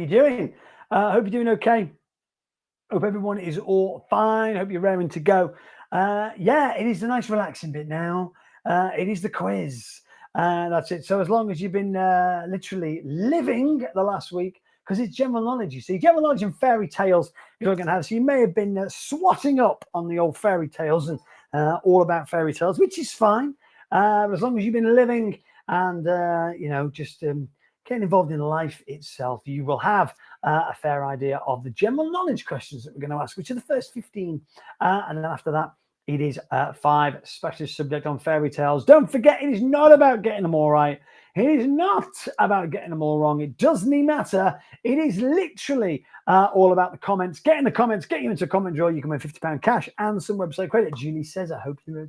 you doing? Hope you're doing okay. Hope everyone is all fine. Hope you're raring to go. Yeah, it is a nice relaxing bit now. It is the quiz. That's it. So as long as you've been literally living the last week, because it's general knowledge, you see. General knowledge and fairy tales is what we're going to have. So you may have been swatting up on the old fairy tales and all about fairy tales, which is fine. As long as you've been living and, just getting involved in life itself, you will have a fair idea of the general knowledge questions that we're going to ask, which are the first 15. And then after that, it is 5 specialist subject on fairy tales. Don't forget, it is not about getting them all right. It is not about getting them all wrong. It doesn't matter. It is literally all about the comments. Get in the comments, get you into a comment draw. You can win £50 cash and some website credit. Julie says, I hope you're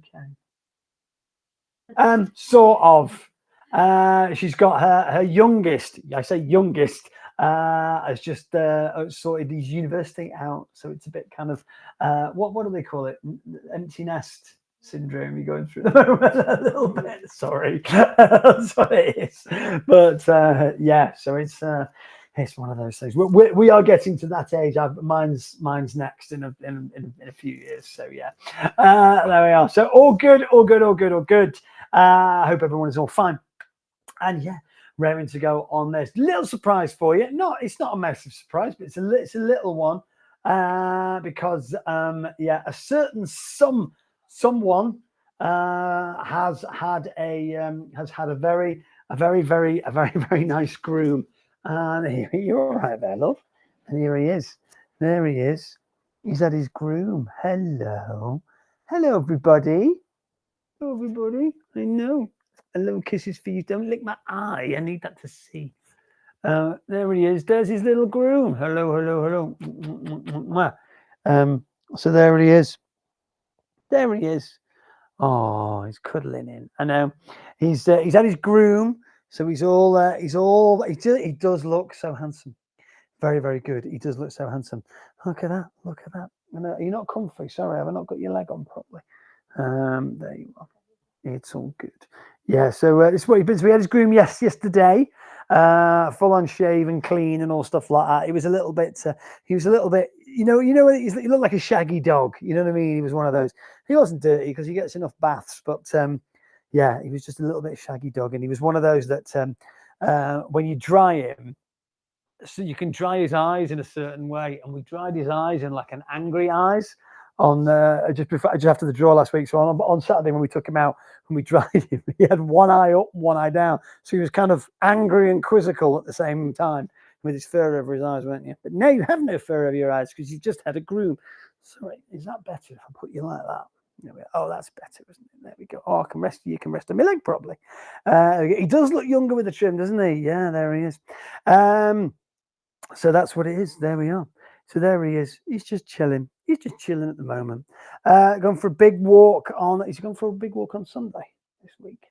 okay. Sort of. She's got her youngest, I say youngest, has just sorted his university out. So it's a bit kind of, what do they call it? Empty nest syndrome. You're going through the moment a little bit. Sorry. That's what it is. But yeah, so it's one of those things. We are getting to that age. Mine's next in a few years. So yeah, there we are. So all good. I hope everyone is all fine. And yeah, raring to go on this little surprise for you. No, it's not a massive surprise, but it's a little one because a certain someone has had a very nice groom. And you're all right there, love. And here he is. There he is. He's had his groom. Hello, everybody. Hello, everybody. I know. A little kisses for you. Don't lick my eye. I need that to see. There he is. There's his little groom. Hello. So there he is. Oh, he's cuddling in. I know. He's had his groom, so he does look so handsome. Very, very good. He does look so handsome. Look at that. You're not comfy. Sorry, have I not got your leg on properly? There you are. It's all good. Yeah, so this is what he's been. So we had his groom yesterday, full on shave and clean and all stuff like that. He was a little bit, he looked like a shaggy dog. You know what I mean? He was one of those. He wasn't dirty because he gets enough baths, but yeah, he was just a little bit shaggy dog. And he was one of those that when you dry him, so you can dry his eyes in a certain way. And we dried his eyes in like an angry eyes on just after the draw last week. So on Saturday when we took him out, when we dried him, he had one eye up, one eye down. So he was kind of angry and quizzical at the same time with his fur over his eyes, weren't you? But now you have no fur over your eyes because you just had a groom. Sorry, is that better if I put you like that? Oh, that's better, isn't it? There we go. Oh, you can rest on my leg properly. He does look younger with the trim, doesn't he? Yeah, there he is. So that's what it is. There we are. So there he is. He's just chilling. He's just chilling at the moment. Going for a big walk on. He's going for a big walk on Sunday this week.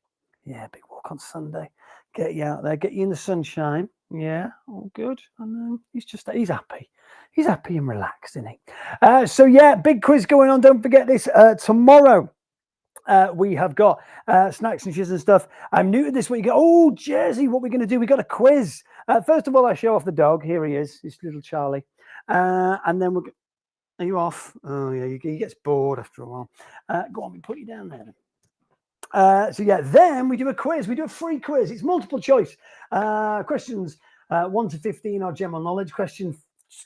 Yeah, big walk on Sunday. Get you out there. Get you in the sunshine. Yeah, all good. And he's happy. He's happy and relaxed, isn't he? So yeah, big quiz going on. Don't forget this tomorrow. We have got snacks and shiz and stuff. I'm new to this week. Oh, Jersey, what we're going to do? We got a quiz. First of all, I show off the dog. Here he is. It's little Charlie. And then are you off? Oh yeah, he gets bored after a while. Go on, we put you down there. So yeah, then we do a quiz. We do a free quiz. It's multiple choice questions. 1 to 15 are general knowledge questions.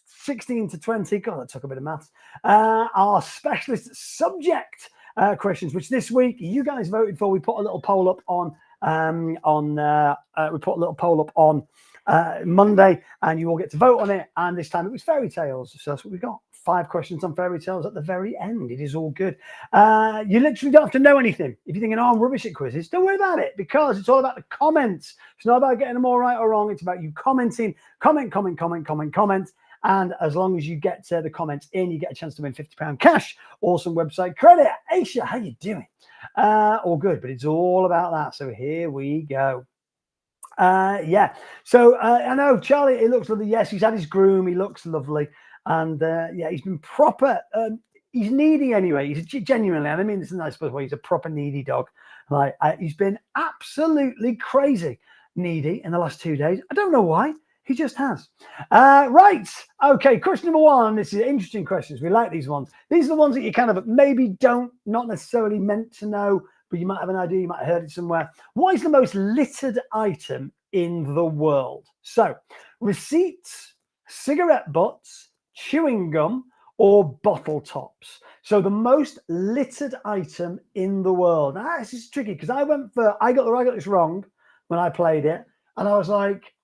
16 to 20. God, that took a bit of maths. Our specialist subject questions, which this week you guys voted for. We put a little poll up on Monday, and you all get to vote on it. And this time it was fairy tales, so that's what we got. 5 questions on fairy tales at the very end. It is all good. You literally don't have to know anything. If you're thinking, oh, I'm rubbish at quizzes, don't worry about it, because it's all about the comments. It's not about getting them all right or wrong. It's about you commenting, comment. And as long as you get the comments in, you get a chance to win £50 cash or some website credit. Aisha, how you doing? All good, but it's all about that. So here we go. Yeah. So I know Charlie, he looks lovely. Yes, he's had his groom. He looks lovely. And yeah, he's been proper. He's needy anyway. He's genuinely, and I mean this in a nice way, he's a proper needy dog. Like he's been absolutely crazy needy in the last 2 days. I don't know why. He just has. Right. Okay. Question number one. This is interesting questions. We like these ones. These are the ones that you kind of maybe not necessarily meant to know, but you might have an idea. You might have heard it somewhere. What is the most littered item in the world? So, receipts, cigarette butts, chewing gum, or bottle tops. So the most littered item in the world. Now, this is tricky because I got this wrong when I played it, and I was like,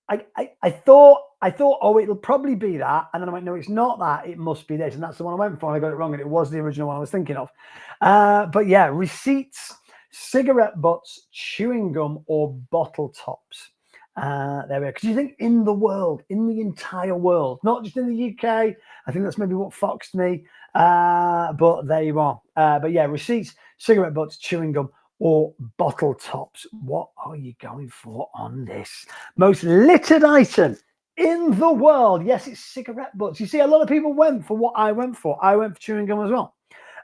I thought, oh, it'll probably be that. And then I went, no, it's not that. It must be this. And that's the one I went for. And I got it wrong. And it was the original one I was thinking of. But yeah, receipts, cigarette butts, chewing gum, or bottle tops. There we are. Because you think in the world, in the entire world, not just in the UK. I think that's maybe what foxed me. But there you are. But yeah, receipts, cigarette butts, chewing gum, or bottle tops. What are you going for on this? Most littered item in the world. Yes, it's cigarette butts. You see, a lot of people went for what I went for. I went for chewing gum as well.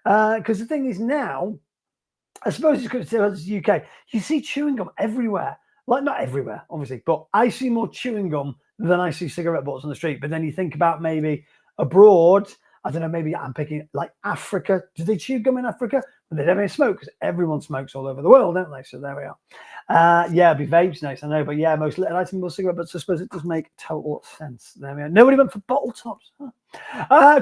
Because the thing is now, I suppose it's because it's the UK. You see chewing gum everywhere. Like, not everywhere, obviously, but I see more chewing gum than I see cigarette butts on the street. But then you think about maybe abroad, I don't know, maybe I'm picking like Africa. Do they chew gum in Africa? But they don't smoke because everyone smokes all over the world, don't they? So there we are. Yeah, it'd be vapes next, I know. But yeah, most littered item was cigarette butts. I suppose it does make total sense. There we are. Nobody went for bottle tops.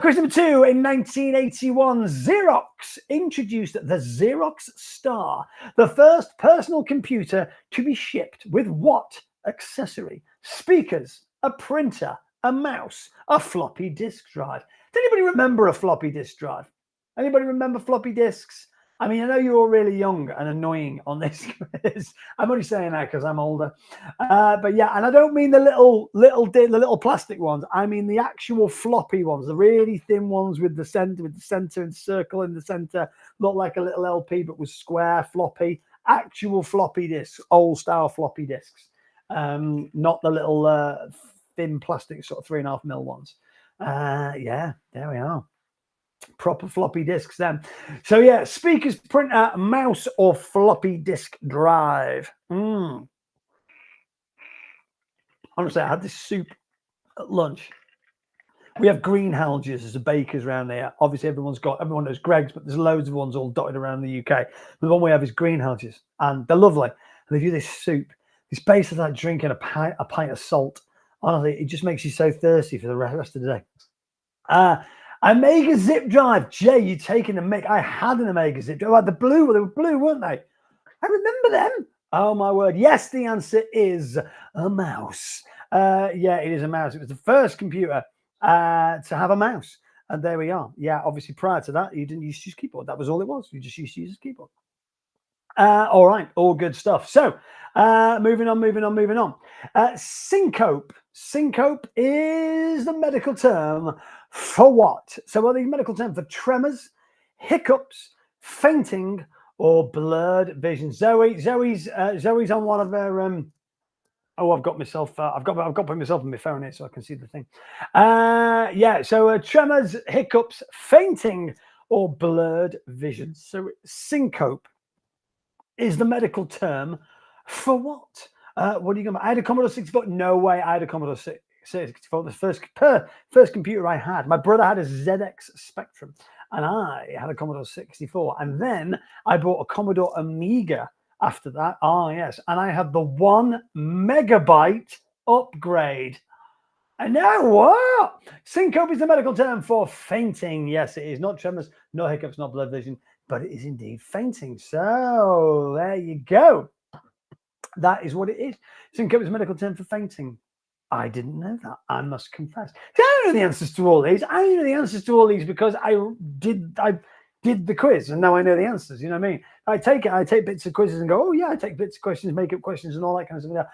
Question number two. In 1981, Xerox introduced the Xerox Star, the first personal computer to be shipped with what accessory? Speakers, a printer, a mouse, a floppy disk drive. Does anybody remember a floppy disk drive? Anybody remember floppy disks? I mean, I know you're all really young and annoying on this quiz. I'm only saying that because I'm older. But yeah, and I don't mean the little plastic ones. I mean the actual floppy ones, the really thin ones with the center and circle in the center, looked like a little LP but was square, floppy. Actual floppy disks, old style floppy disks, not the little thin plastic sort of 3.5mm ones. Yeah, there we are. Proper floppy disks then. So yeah, speakers, printer, mouse, or floppy disk drive. Honestly, I had this soup at lunch. We have greenhalges as a bakers around here. Obviously, everyone knows Greggs, but there's loads of ones all dotted around the UK. The one we have is greenhalges, and they're lovely. And they do this soup. It's basically like drinking a pint of salt. Honestly, it just makes you so thirsty for the rest of the day. Omega zip drive. Jay, you taking a Meg? I had an Omega zip drive. They were blue, weren't they? I remember them. Oh my word. Yes, the answer is a mouse. Yeah, it is a mouse. It was the first computer to have a mouse. And there we are. Yeah, obviously prior to that, you didn't use to use keyboard. That was all it was. You just used to use a keyboard. All right, all good stuff. So moving on. Syncope. Syncope is the medical term for what? So what are the medical term for tremors, hiccups, fainting, or blurred vision? Zoe's on one of her I've got myself. I've got to put myself on my phone here so I can see the thing. Yeah. So tremors, hiccups, fainting, or blurred vision. So syncope is the medical term for what? What are you going to? I had a Commodore 64. No way. I had a Commodore 64. The first computer I had. My brother had a ZX Spectrum, and I had a Commodore 64. And then I bought a Commodore Amiga after that. Yes. And I had the 1 megabyte upgrade. And now what? Syncope is the medical term for fainting. Yes, it is. Not tremors, no hiccups, not blood vision, but it is indeed fainting. So there you go. That is what it is. Syncope is a medical term for fainting. I didn't know that. I must confess. See, I don't know the answers to all these. I know the answers to all these because I did the quiz and now I know the answers. You know what I mean? I take bits of quizzes and go, oh yeah, I take bits of questions, make up questions and all that kind of stuff.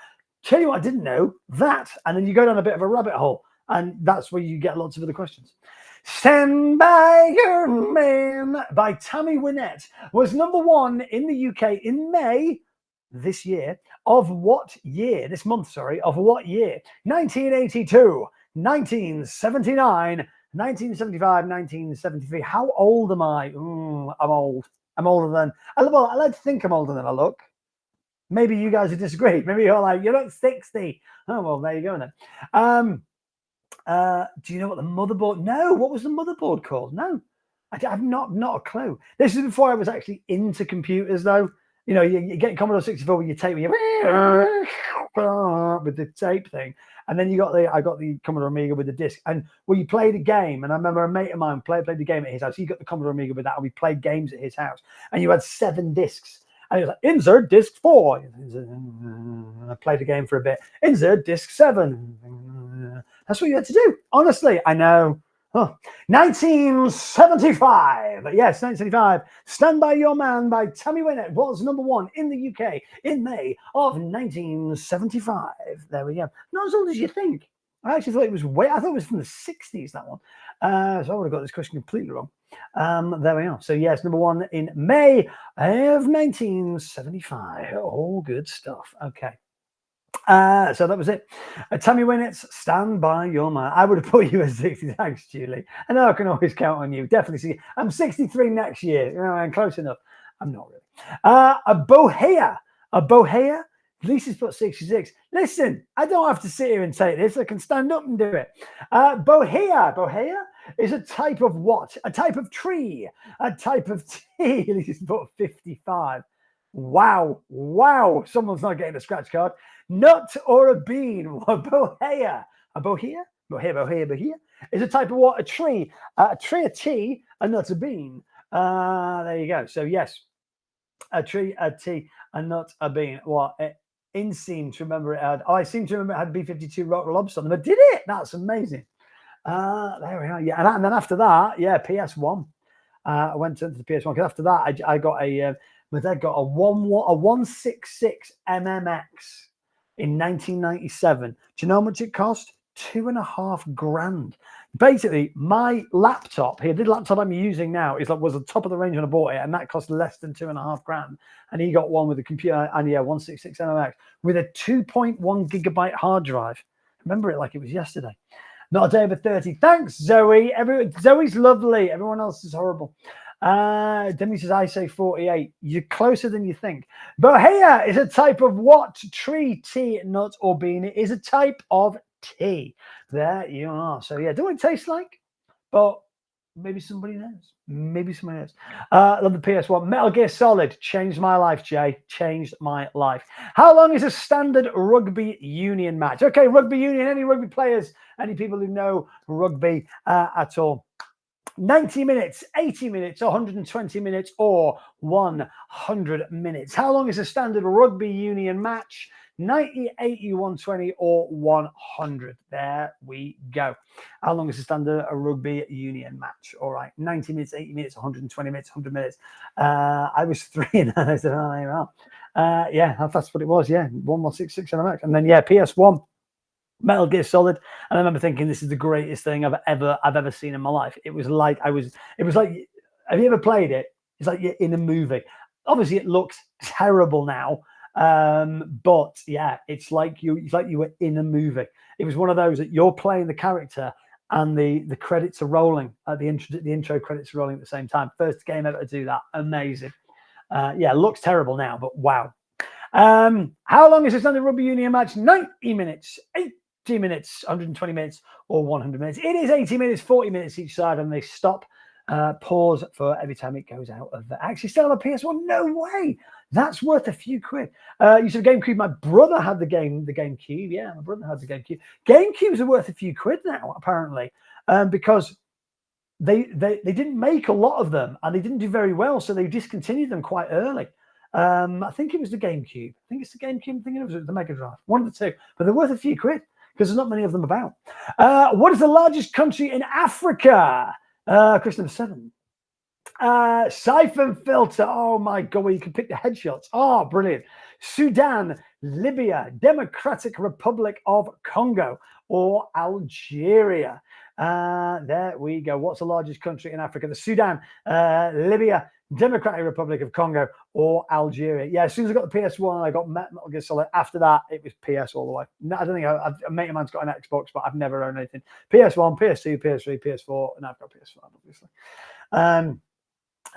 Tell you what I didn't know, that. And then you go down a bit of a rabbit hole. And that's where you get lots of other questions. Stand By Your Man by Tammy Wynette was #1 in the UK in May this year. Of what year? This month, sorry. Of what year? 1982, 1979, 1975, 1973. How old am I? I'm old. I'm older than... I like to think I'm older than I look. Maybe you guys would disagree. Maybe you're like, you're not 60. Oh, well, there you go then. Do you know what the motherboard? No, what was the motherboard called? No, I've not a clue. This is before I was actually into computers, though. You know, you get Commodore 64 with your tape, with the tape thing, and then I got the Commodore Amiga with the disc, and you played a game, and I remember a mate of mine played the game at his house. He got the Commodore Amiga with that, and we played games at his house, and you had 7 discs. And he was like, insert disc 4. I played the game for a bit. Insert disc 7. That's what you had to do. Honestly, I know. Huh. 1975. Yes, 1975. Stand By Your Man by Tammy Wynette was #1 in the UK in May of 1975. There we go. Not as old as you think. I actually thought it was I thought it was from the 60s, that one. So I would have got this question completely wrong. There we are. So yes, #1 in May of 1975. All good stuff. Okay. So that was it. Tammy Wynette's Stand By Your Man. I would have put you at 60. Thanks, Julie. I know I can always count on you. Definitely see. I'm 63 next year. You know, I'm close enough. I'm not really. A Bohea. Lisa's put 66. Listen, I don't have to sit here and take this. I can stand up and do it. Bohea is a type of what? A type of tree. A type of tea. Lisa's put 55. Wow. Someone's not getting a scratch card. Nut or a bean? A bohea is a type of what? A tree. A tea, a nut, a bean. There you go. So yes, a tree, a tea, a nut, a bean. What? I seem to remember it had B-52 rock lobster on them. But did it? That's amazing. There we are. Yeah, and then after that, yeah, PS1. I went into the PS1 because after that, I got my dad got a 166 MMX in 1997. Do you know how much it cost? $2.5 grand. Basically, my laptop here, the laptop I'm using now, was the top of the range when I bought it, and that cost less than $2.5 grand. And he got one with a computer, and 166 MMX with a 2.1 gigabyte hard drive. Remember it like it was yesterday. Not a day over 30. Thanks, Zoe. Zoe's lovely. Everyone else is horrible. Demi says, I say 48. You're closer than you think. Bohea is a type of what? Tree, tea, nut, or bean. It is a type of tea. There you are. So yeah, do it taste like? But maybe somebody knows. Love the PS1. Metal Gear Solid changed my life, Jay. Changed my life. How long is a standard rugby union match? Okay, rugby union. Any rugby players? Any people who know rugby at all? 90 minutes, 80 minutes, 120 minutes, or 100 minutes. How long is a standard rugby union match? 90, 80, 120, or 100. There we go. How long is a standard rugby union match? All right, 90 minutes, 80 minutes, 120 minutes, 100 minutes. I was 3 and I said, oh, yeah, that's what it was. Yeah, 1166 in a match. And then, yeah, PS1. Metal Gear Solid, and I remember thinking this is the greatest thing I've ever seen in my life. It was like have you ever played it? It's like you're in a movie. Obviously, it looks terrible now, but yeah, it's like you were in a movie. It was one of those that you're playing the character and the credits are rolling at the intro credits are rolling at the same time. First game ever to do that. Amazing. Yeah, looks terrible now, but wow. How long is this standard rugby union match? 90 minutes, 80 minutes, 120 minutes, or 100 minutes. It is 80 minutes, 40 minutes each side, and they stop, pause for every time it goes out of the. Actually, still on a PS1? No way. That's worth a few quid. You said GameCube. My brother had the GameCube. Yeah, my brother had the GameCube. GameCubes are worth a few quid now, apparently, because they didn't make a lot of them, and they didn't do very well, so they discontinued them quite early. I think it was the GameCube. I think it's the GameCube. I'm thinking it was the Mega Drive. One of the two. But they're worth a few quid because there's not many of them about. What is the largest country in Africa? Question number 7. Siphon filter. Oh my God, well, you can pick the headshots. Oh, brilliant. Sudan, Libya, Democratic Republic of Congo, or Algeria. There we go. What's the largest country in Africa? The Sudan, Libya, Democratic Republic of Congo, or Algeria. Yeah, as soon as I got the PS1, I got Metal Gear Solid. After that, it was PS all the way. No, I don't think a mate of mine's got an Xbox, but I've never owned anything. PS1, PS2, PS3, PS4, and I've got PS5, obviously.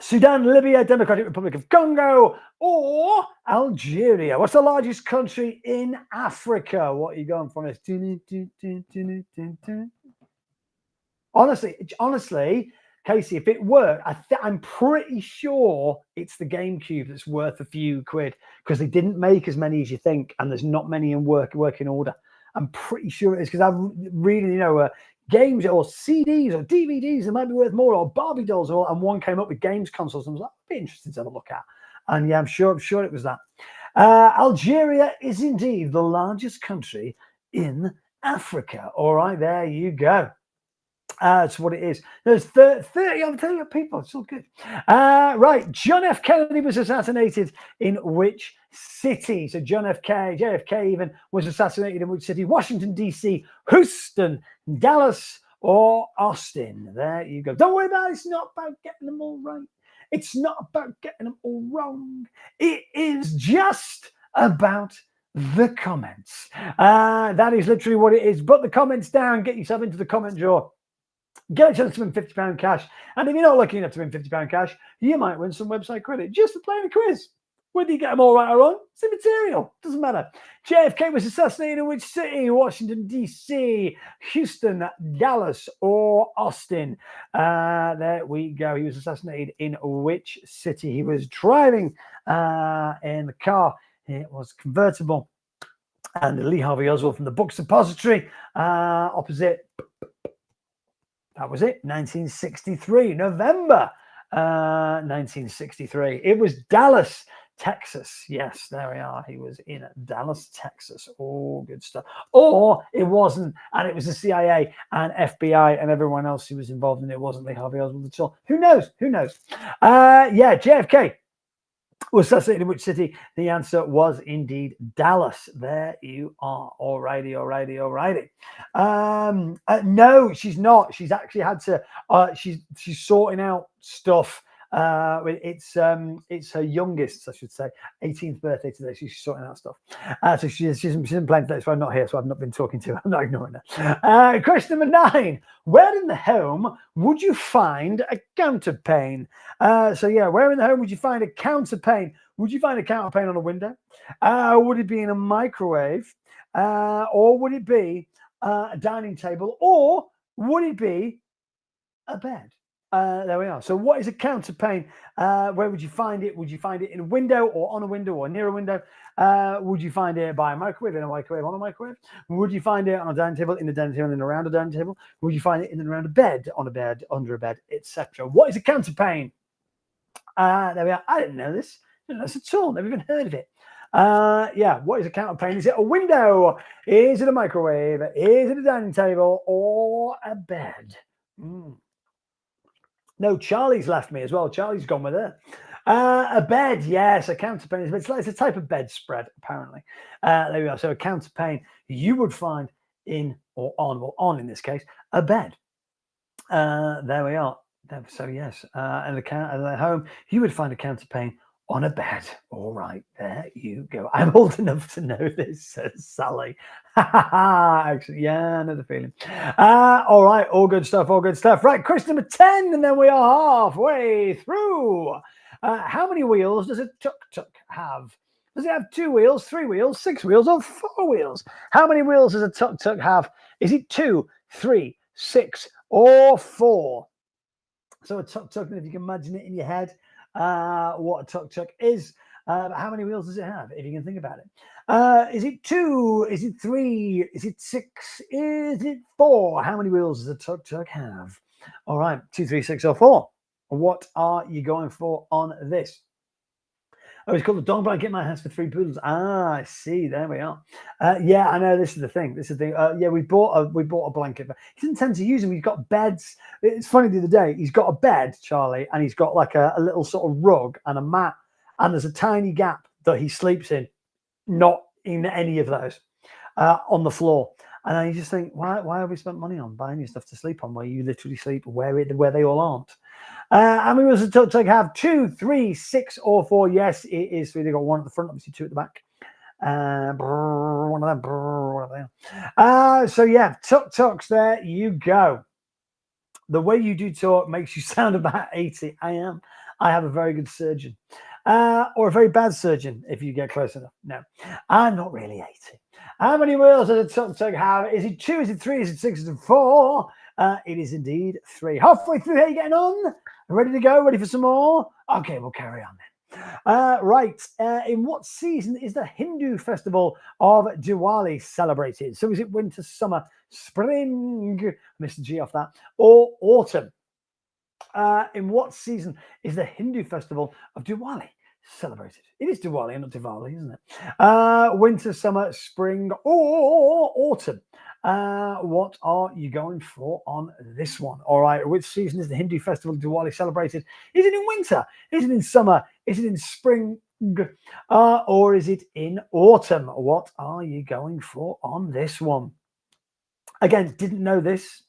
Sudan, Libya, Democratic Republic of Congo, or Algeria? What's the largest country in Africa? What are you going from this? Honestly, Casey, if it worked, I'm pretty sure it's the GameCube that's worth a few quid because they didn't make as many as you think, and there's not many in working order. I'm pretty sure it is because I'm reading, games or CDs or DVDs that might be worth more, or Barbie dolls, and one came up with games consoles, and I was like, be interesting to have a look at. And yeah, I'm sure it was that. Algeria is indeed the largest country in Africa. All right, there you go. That's what it is. There's 30 other people. It's all good. Right. John F. Kennedy was assassinated in which city? So JFK even was assassinated in which city? Washington, D.C., Houston, Dallas, or Austin. There you go. Don't worry about it. It's not about getting them all right. It's not about getting them all wrong. It is just about the comments. That is literally what it is. Put the comments down. Get yourself into the comment drawer. Get a chance to win £50 cash. And if you're not lucky enough to win £50 cash, you might win some website credit just for playing a quiz. Whether you get them all right or wrong, it's immaterial. Doesn't matter. JFK was assassinated in which city? Washington, D.C., Houston, Dallas, or Austin. There we go. He was assassinated in which city? He was driving in the car. It was convertible. And Lee Harvey Oswald from the Book Suppository opposite. That was it, 1963, November 1963. It was Dallas, Texas. Yes, there we are. He was in Dallas, Texas. All good stuff. Or it wasn't, and it was the CIA and FBI and everyone else who was involved in it. It wasn't Lee Harvey Oswald at all. Who knows? Who knows? Yeah, JFK was assassinated in which city? The answer was indeed Dallas. There you are. Alrighty. No, she's not. She's actually had to. She's sorting out stuff. It's her youngest, I should say, 18th birthday today. She's sorting out stuff. So she's playing today, so I'm not here. So I've not been talking to her. I'm not ignoring her. Question number 9. Where in the home would you find a counterpane? So yeah, where in the home would you find a counterpane? Would you find a counterpane on a window? Would it be in a microwave? Or would it be a dining table? Or would it be a bed? There we are. So what is a counterpane? Where would you find it? Would you find it in a window or on a window or near a window? Would you find it by a microwave, in a microwave, on a microwave? Would you find it on a dining table, in a dining table, and around a dining table? Would you find it in and around a bed, on a bed, under a bed, etc.? What is a counterpane? There we are. I didn't know this. I didn't know this at all. Never even heard of it. Yeah, what is a counterpane? Is it a window? Is it a microwave? Is it a dining table or a bed? No, Charlie's left me as well. Charlie's gone with her. A bed, yes, a counterpane. It's a type of bedspread, apparently. There we are. So a counterpane you would find in or on in this case, a bed. There we are. So yes, and at home you would find a counterpane on a bed. All right, there you go. I'm old enough to know this, says Sally. Actually, yeah, I know the feeling. All right, all good stuff. Right, question number 10, and then we are halfway through. How many wheels does a tuk-tuk have? Does it have 2 wheels, 3 wheels, 6 wheels, or 4 wheels? How many wheels does a tuk-tuk have? Is it 2, 3, 6, or 4? So a tuk-tuk, if you can imagine it in your head, what a tuk-tuk is. How many wheels does it have, if you can think about it? Is it 2? Is it 3? Is it 6? Is it 4? How many wheels does a tuk-tuk have? All right, 2, 3, 6, or 4. What are you going for on this? Oh, it's called the dog blanket. My house for 3 poodles. I see. There we are. Yeah, I know. This is the thing. Yeah, we bought a blanket. He doesn't tend to use them. He's got beds. It's funny. The other day, he's got a bed, Charlie, and he's got like a little sort of rug and a mat, and there's a tiny gap that he sleeps in. Not in any of those on the floor. And I just think, why have we spent money on buying you stuff to sleep on where you literally sleep where they all aren't? And we was a tuk-tuk have 2, 3, 6, or 4. Yes, it is 3. They got 1 at the front, obviously 2 at the back. One of them. So yeah, tuk-tuks. There you go. The way you do talk makes you sound about 80. I am I have a very good surgeon. Or a very bad surgeon if you get close enough. No, I'm not really 80. How many wheels does a tuk-tuk have? Is it 2? Is it 3? Is it 6? Is it 4? It is indeed 3. Halfway through, how are you getting on? Ready to go? Ready for some more? Okay, we'll carry on then. Right. In what season is the Hindu festival of Diwali celebrated? So is it winter, summer, spring, Mr. G off that, or autumn? In what season is the Hindu festival of Diwali celebrated? It is Diwali and not Diwali, isn't it? Winter, summer, spring, or autumn? What are you going for on this one? All right. Which season is the Hindu festival of Diwali celebrated? Is it in winter? Is it in summer? Is it in spring? Or is it in autumn? What are you going for on this one? Again, didn't know this.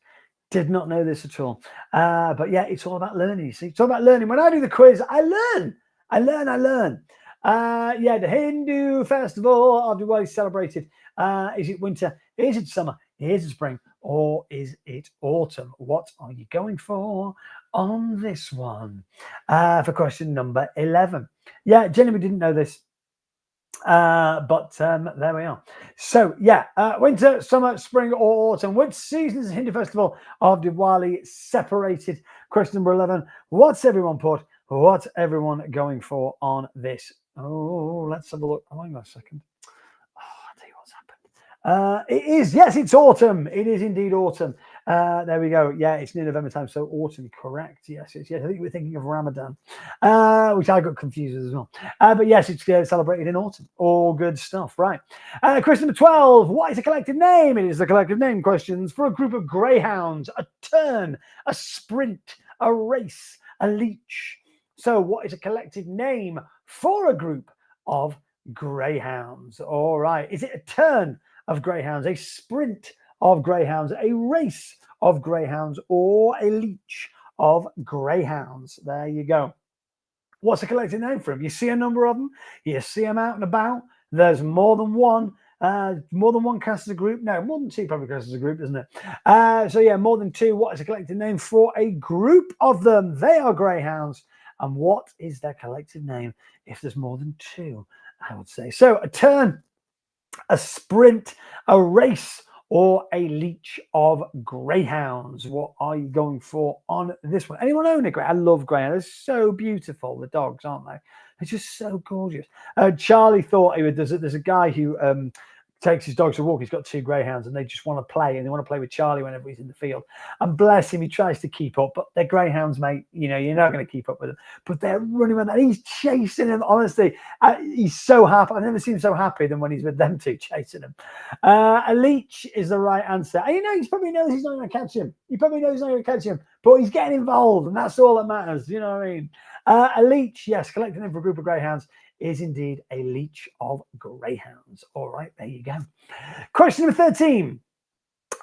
Did not know this at all. But yeah, it's all about learning. You see, it's all about learning. When I do the quiz, I learn. I learn. Yeah, the Hindu festival of Diwali celebrated. Is it winter? Is it summer? Is it spring? Or is it autumn? What are you going for on this one? For question number 11. Yeah, genuinely didn't know this. But there we are. So yeah, winter, summer, spring, or autumn. Which season is the Hindu festival of Diwali separated? Question number 11. What's everyone put? What's everyone going for on this? Oh, let's have a look. Oh, hang on a second. Oh, I'll tell you what's happened. It is, yes, it's autumn. It is indeed autumn. There we go. Yeah, it's near November time, so autumn, correct. Yes. I think we're thinking of Ramadan, which I got confused with as well. But yes, it's celebrated in autumn. All good stuff, right? Question number 12. What is a collective name? It is the collective name questions for a group of greyhounds, a turn, a sprint, a race, a leech. So what is a collective name for a group of greyhounds? All right. Is it a turn of greyhounds, a sprint of greyhounds, a race of greyhounds, or a leech of greyhounds? There you go. What's a collective name for them? You see a number of them, you see them out and about. There's more than one. More than one cast as a group. No, more than two probably cast as a group, isn't it? So yeah, more than two. What is a collective name for a group of them? They are greyhounds. And what is their collective name if there's more than two? I would say so. A turn, a sprint, a race, or a leech of greyhounds. What are you going for on this one? Anyone own a greyhound? I love greyhounds. They're so beautiful, the dogs, aren't they? They're just so gorgeous. Charlie thought he would. There's a guy who takes his dogs to walk. He's got two greyhounds and they just want to play, and they want to play with Charlie whenever he's in the field. And bless him, he tries to keep up, but they're greyhounds, mate. You know, you're not going to keep up with them. But they're running around and he's chasing him. Honestly, he's so happy. I've never seen him so happy than when he's with them two chasing him. A leech is the right answer. And you know, he probably knows he's not going to catch him. He probably knows he's not going to catch him, but he's getting involved, and that's all that matters. You know what I mean? A leech, yes, collecting them for a group of greyhounds is indeed a leech of greyhounds. All right, there you go. Question number 13.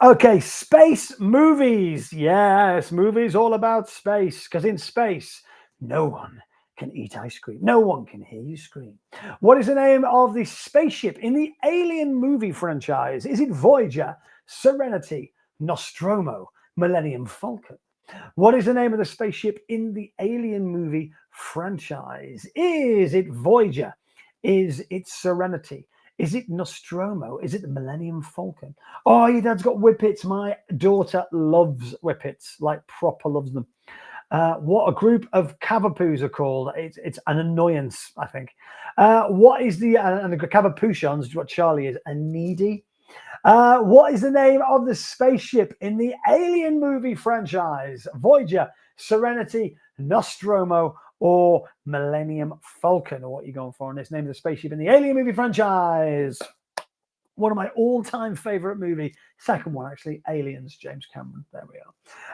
Okay, space movies. Yes, movies all about space, because in space, no one can eat ice cream. No one can hear you scream. What is the name of the spaceship in the Alien movie franchise? Is it Voyager, Serenity, Nostromo, Millennium Falcon? What is the name of the spaceship in the Alien movie franchise? Is it Voyager? Is it Serenity? Is it Nostromo? Is it the Millennium Falcon? Oh, your dad's got whippets. My daughter loves whippets, like proper loves them. What a group of cavapoos are called. It's an annoyance, I think. What is the cavapuchons, what Charlie is, a needy? What is the name of the spaceship in the Alien movie franchise? Voyager, Serenity, Nostromo, or Millennium Falcon? Or what are you going for on this? Name of the spaceship in the Alien movie franchise. One of my all-time favorite movie. Second one, actually, Aliens, James Cameron. There we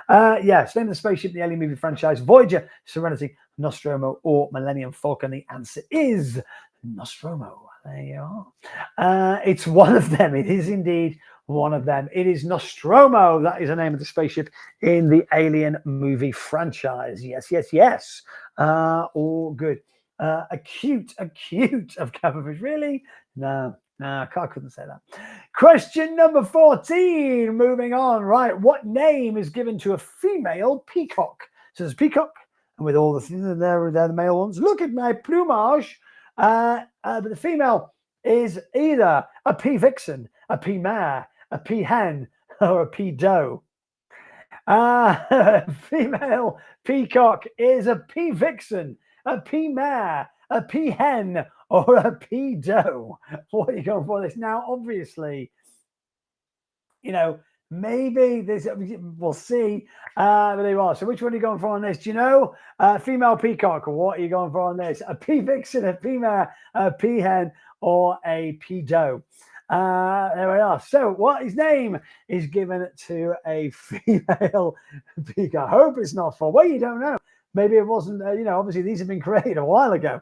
are. Yes, name of the spaceship in the Alien movie franchise. Voyager, Serenity, Nostromo, or Millennium Falcon. The answer is Nostromo. There you are. It's one of them. It is indeed one of them. It is Nostromo. That is the name of the spaceship in the Alien movie franchise. Yes. All good. Acute of Cavafish. Really? No, I couldn't say that. Question number 14. Moving on. Right. What name is given to a female peacock? So there's peacock, and with all the things, they're the male ones. Look at my plumage. But the female is either a pea vixen, a pea mare, a pea hen, or a pea doe. Female peacock is a pea vixen, a pea mare, a pea hen, or a pea doe. What are you going for this? Now, obviously, you know, maybe this, we'll see. But there you are. So which one are you going for on this? Do you know? Female peacock, what are you going for on this? A pea vixen, a pea mare, a pea hen, or a pea doe? There we are. So what his name is given to a female peacock. I hope it's not for, well, you don't know. Maybe it wasn't, obviously these have been created a while ago.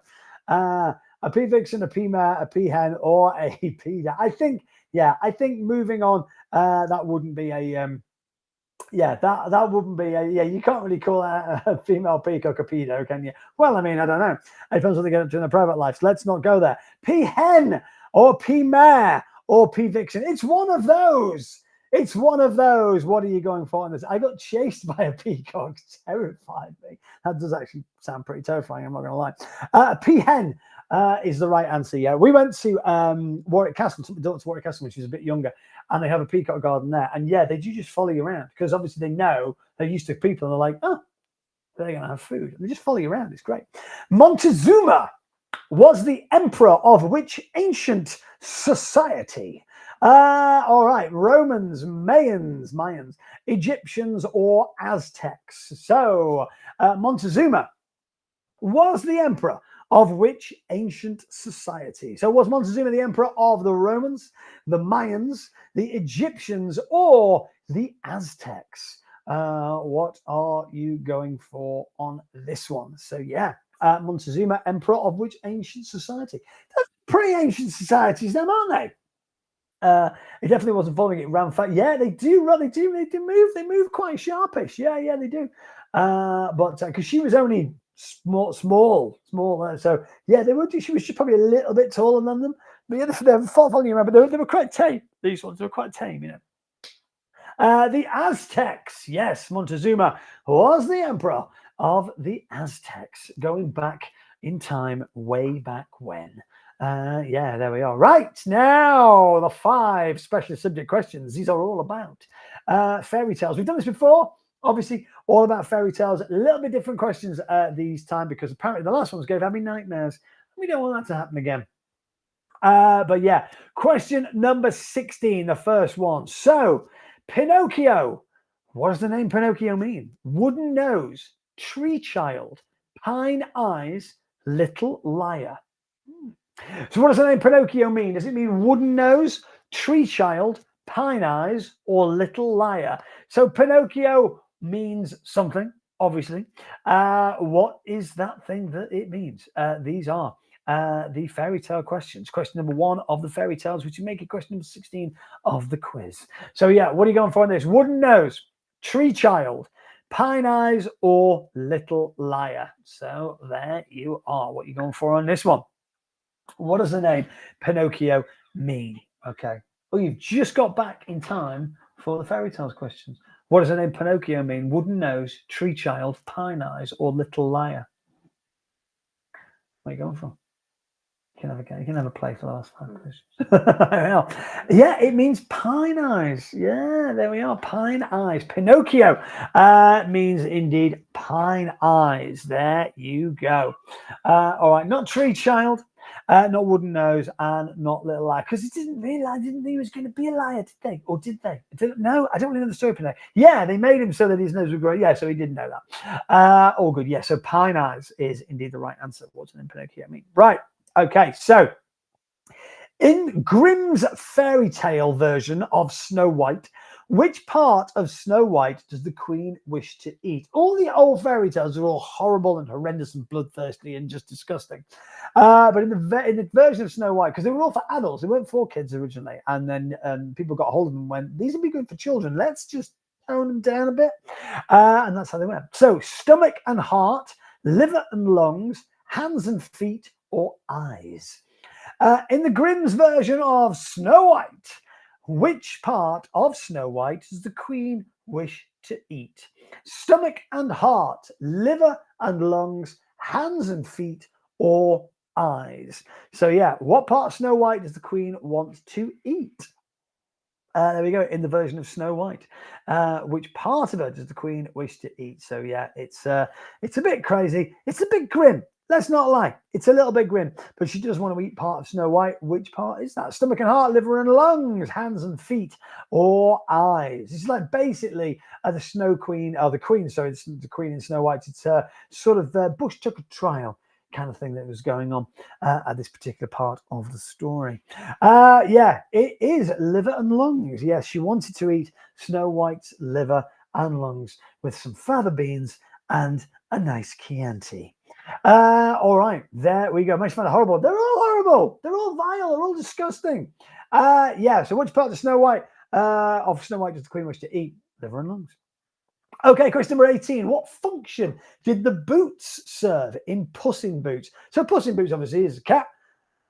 A pea vixen, a pea mare, a pea hen, or a pea doe. I think moving on, that wouldn't be a that wouldn't be a, you can't really call a female peacock a pedo, can you? Well, I mean, I don't know. It depends what they get up to in their private lives. Let's not go there. Pea hen or pea mare or pea vixen. It's one of those. It's one of those. What are you going for in this? I got chased by a peacock. Terrified me. That does actually sound pretty terrifying. I'm not going to lie. Pea hen is the right answer. Yeah, we went to Warwick Castle, took my daughter to Warwick Castle when she was a bit younger, and they have a peacock garden there. And yeah, they do just follow you around because obviously they know they're used to people and they're like, oh, they're going to have food. And they just follow you around. It's great. Montezuma was the emperor of which ancient society? All right, Romans, Mayans, Egyptians, or Aztecs. So Montezuma was the emperor of which ancient society? So was Montezuma the emperor of the Romans, the Mayans, the Egyptians, or the Aztecs? What are you going for on this one? So yeah, Montezuma, emperor of which ancient society? That's pretty ancient societies, them, aren't they? He definitely wasn't following it around. Fact, yeah, they do move. They move quite sharpish. Yeah, they do. But because she was only small. So yeah, they were. She was just probably a little bit taller than them. But yeah, they're following you around. But they were quite tame. These ones were quite tame, The Aztecs. Yes, Montezuma was the emperor of the Aztecs, going back in time, way back when. Yeah, there we are. Right, now the 5 special subject questions. These are all about fairy tales. We've done this before, obviously, all about fairy tales. A little bit different questions these time because apparently the last ones gave me nightmares. We don't want that to happen again. But yeah, question number 16, the first one. So, Pinocchio. What does the name Pinocchio mean? Wooden nose, tree child, pine eyes, little liar. So what does the name Pinocchio mean? Does it mean wooden nose, tree child, pine eyes, or little liar? So Pinocchio means something, obviously. What is that thing that it means? These are the fairy tale questions. Question number 1 of the fairy tales, which will make it question number 16 of the quiz. So yeah, what are you going for on this? Wooden nose, tree child, pine eyes, or little liar? So there you are. What are you going for on this one? What does the name Pinocchio mean? Okay. Well, you've just got back in time for the fairy tales questions. What does the name Pinocchio mean? Wooden nose, tree child, pine eyes, or little liar? What are you going for? You can have a play for the last 5 questions. Yeah, it means pine eyes. Yeah, there we are. Pine eyes. Pinocchio means indeed pine eyes. There you go. All right, not tree child. Not wooden nose, and not little liar, because I didn't think he was going to be a liar, did they? Or did they? No, I don't really know the story. Yeah, they made him so that his nose would grow. Yeah, so he didn't know that. All good. Yeah, so pine eyes is indeed the right answer. What's an Pinocchio mean? Right. Okay, so in Grimm's fairy tale version of Snow White, which part of Snow White does the queen wish to eat? All the old fairy tales are all horrible and horrendous and bloodthirsty and just disgusting. But in the version of Snow White, because they were all for adults, they weren't for kids originally, and then people got hold of them and went, these would be good for children. Let's just tone them down a bit. And that's how they went. So stomach and heart, liver and lungs, hands and feet, or eyes. In the Grimm's version of Snow White, which part of Snow White does the queen wish to eat? Stomach and heart, liver and lungs, hands and feet, or eyes? So yeah, what part of Snow White does the Queen want to eat? There we go, in the version of Snow White. Which part of her does the Queen wish to eat? So yeah, it's a bit crazy. It's a bit grim. Let's not lie. It's a little bit grim, but she does want to eat part of Snow White. Which part is that? Stomach and heart, liver and lungs, hands and feet, or eyes? It's like basically the Snow Queen, or the Queen, sorry, the Queen in Snow White. It's a sort of Bush Tucker trial kind of thing that was going on at this particular part of the story. Yeah, it is liver and lungs. Yes, she wanted to eat Snow White's liver and lungs with some fava beans and a nice Chianti. All right, there we go. Most find it horrible. They're all horrible. They're all vile. They're all disgusting. Yeah, so which part of Snow White does the Queen wish to eat? Liver and lungs. Okay, question number 18. What function did the boots serve in Puss in Boots? So Puss in Boots obviously is a cat,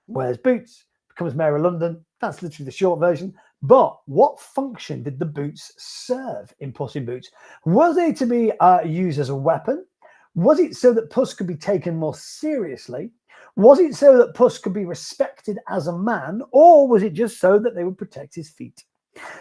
wears boots, becomes Mayor of London. That's literally the short version. But what function did the boots serve in Puss in Boots? Was it to be used as a weapon? Was it so that Puss could be taken more seriously? Was it so that Puss could be respected as a man? Or was it just so that they would protect his feet?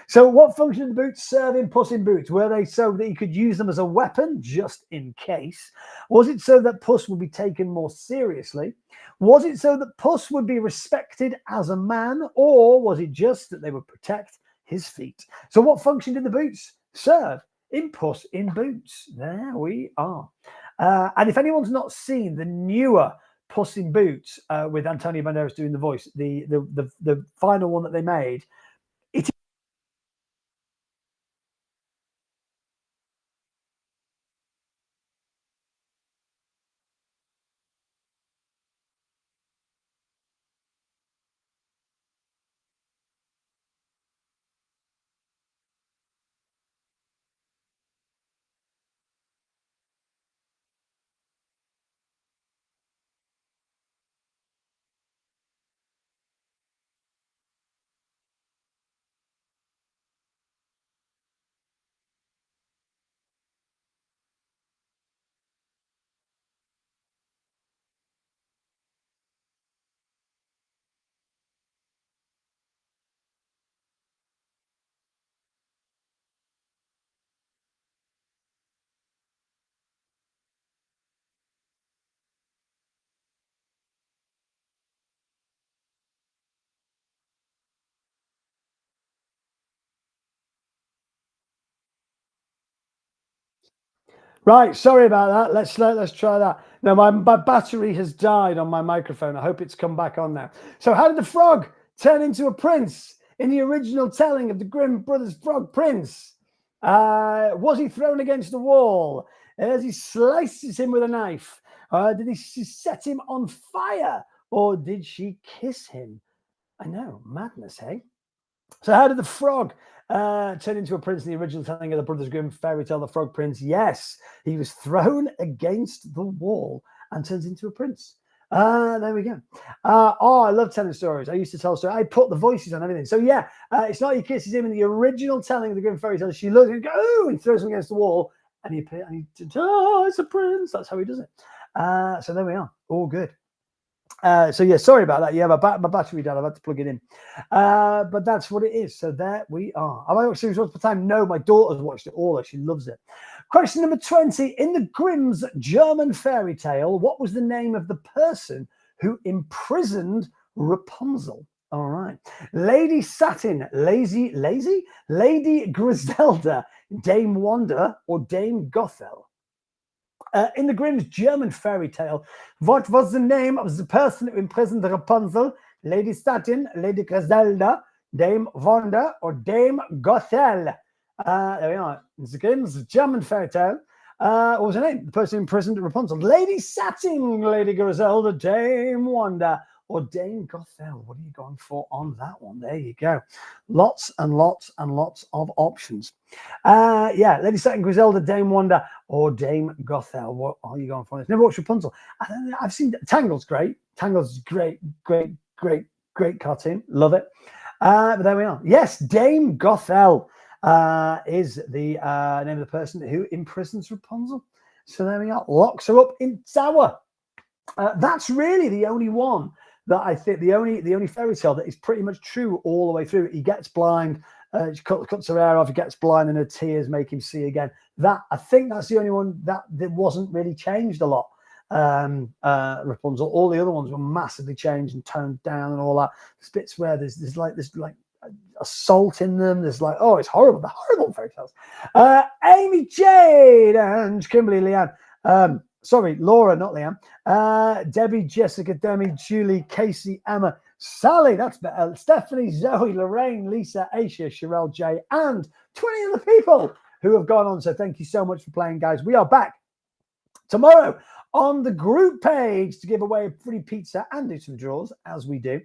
So what function did the boots serve in Puss in Boots? Were they so that he could use them as a weapon, just in case? Was it so that Puss would be taken more seriously? Was it so that Puss would be respected as a man? Or was it just that they would protect his feet? So what function did the boots serve in Puss in Boots? There we are. And if anyone's not seen the newer Puss in Boots with Antonio Banderas doing the voice, the final one that they made, right, sorry about that. Let's try that. Now my battery has died on my microphone. I hope it's come back on now. So how did the frog turn into a prince in the original telling of the Grimm Brothers Frog Prince? Was he thrown against the wall? As he slices him with a knife? Did he set him on fire? Or did she kiss him? I know, madness, hey? So how did the frog turn into a prince in the original telling of the Brothers Grimm fairy tale, The Frog Prince? Yes, he was thrown against the wall and turns into a prince. There we go. Oh, I love telling stories. I used to tell stories. I put the voices on everything. So yeah, it's not he kisses him in the original telling of the Grimm fairy tale. She looks and goes, oh, and throws him against the wall, and he oh, it's a prince. That's how he does it. So there we are. All good. So yeah, sorry about that. Yeah, my battery died. I've had to plug it in. But that's what it is. So there we are. Have I watched series once per time? No, my daughter's watched it all. She loves it. Question number 20. In the Grimm's German fairy tale, what was the name of the person who imprisoned Rapunzel? All right. Lady Satin, Lady Griselda, Dame Wanda, or Dame Gothel? In the Grimm's German fairy tale, what was the name of the person who imprisoned Rapunzel? Lady Satin, Lady Griselda, Dame Wanda, or Dame Gothel? There we are. In the Grimm's German fairy tale, what was her name? The person who imprisoned Rapunzel. Lady Satin, Lady Griselda, Dame Wanda, or Dame Gothel? What are you going for on that one? There you go. Lots and lots and lots of options. Yeah, Lady Satin, Griselda, Dame Wanda, or Dame Gothel. What are you going for? I've never watched Rapunzel. I've seen Tangled's great. Tangled's great cartoon. Love it. But there we are. Yes, Dame Gothel. is the name of the person who imprisons Rapunzel. So there we are, locks her up in tower. That's really the only one that I think, the only fairy tale that is pretty much true all the way through. He gets blind, she cuts her hair off, he gets blind, and her tears make him see again. That, I think that's the only one that wasn't really changed a lot. Rapunzel. All the other ones were massively changed and toned down and all that. There's bits where there's like assault in them. There's like, oh, it's horrible. The horrible fairy tales. Amy Jade and Kimberly Leanne. Sorry, Laura, not Leanne. Debbie, Jessica, Demi, Julie, Casey, Emma, Sally, that's better. Stephanie, Zoe, Lorraine, Lisa, Aisha, Sherelle, Jay, and 20 other people who have gone on. So thank you so much for playing, guys. We are back tomorrow on the group page to give away a free pizza and do some draws, as we do.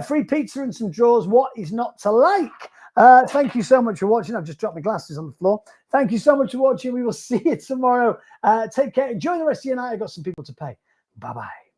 Free pizza and some draws. What is not to like? Thank you so much for watching. I've just dropped my glasses on the floor. Thank you so much for watching. We will see you tomorrow. Take care. Enjoy the rest of your night. I've got some people to pay. Bye-bye.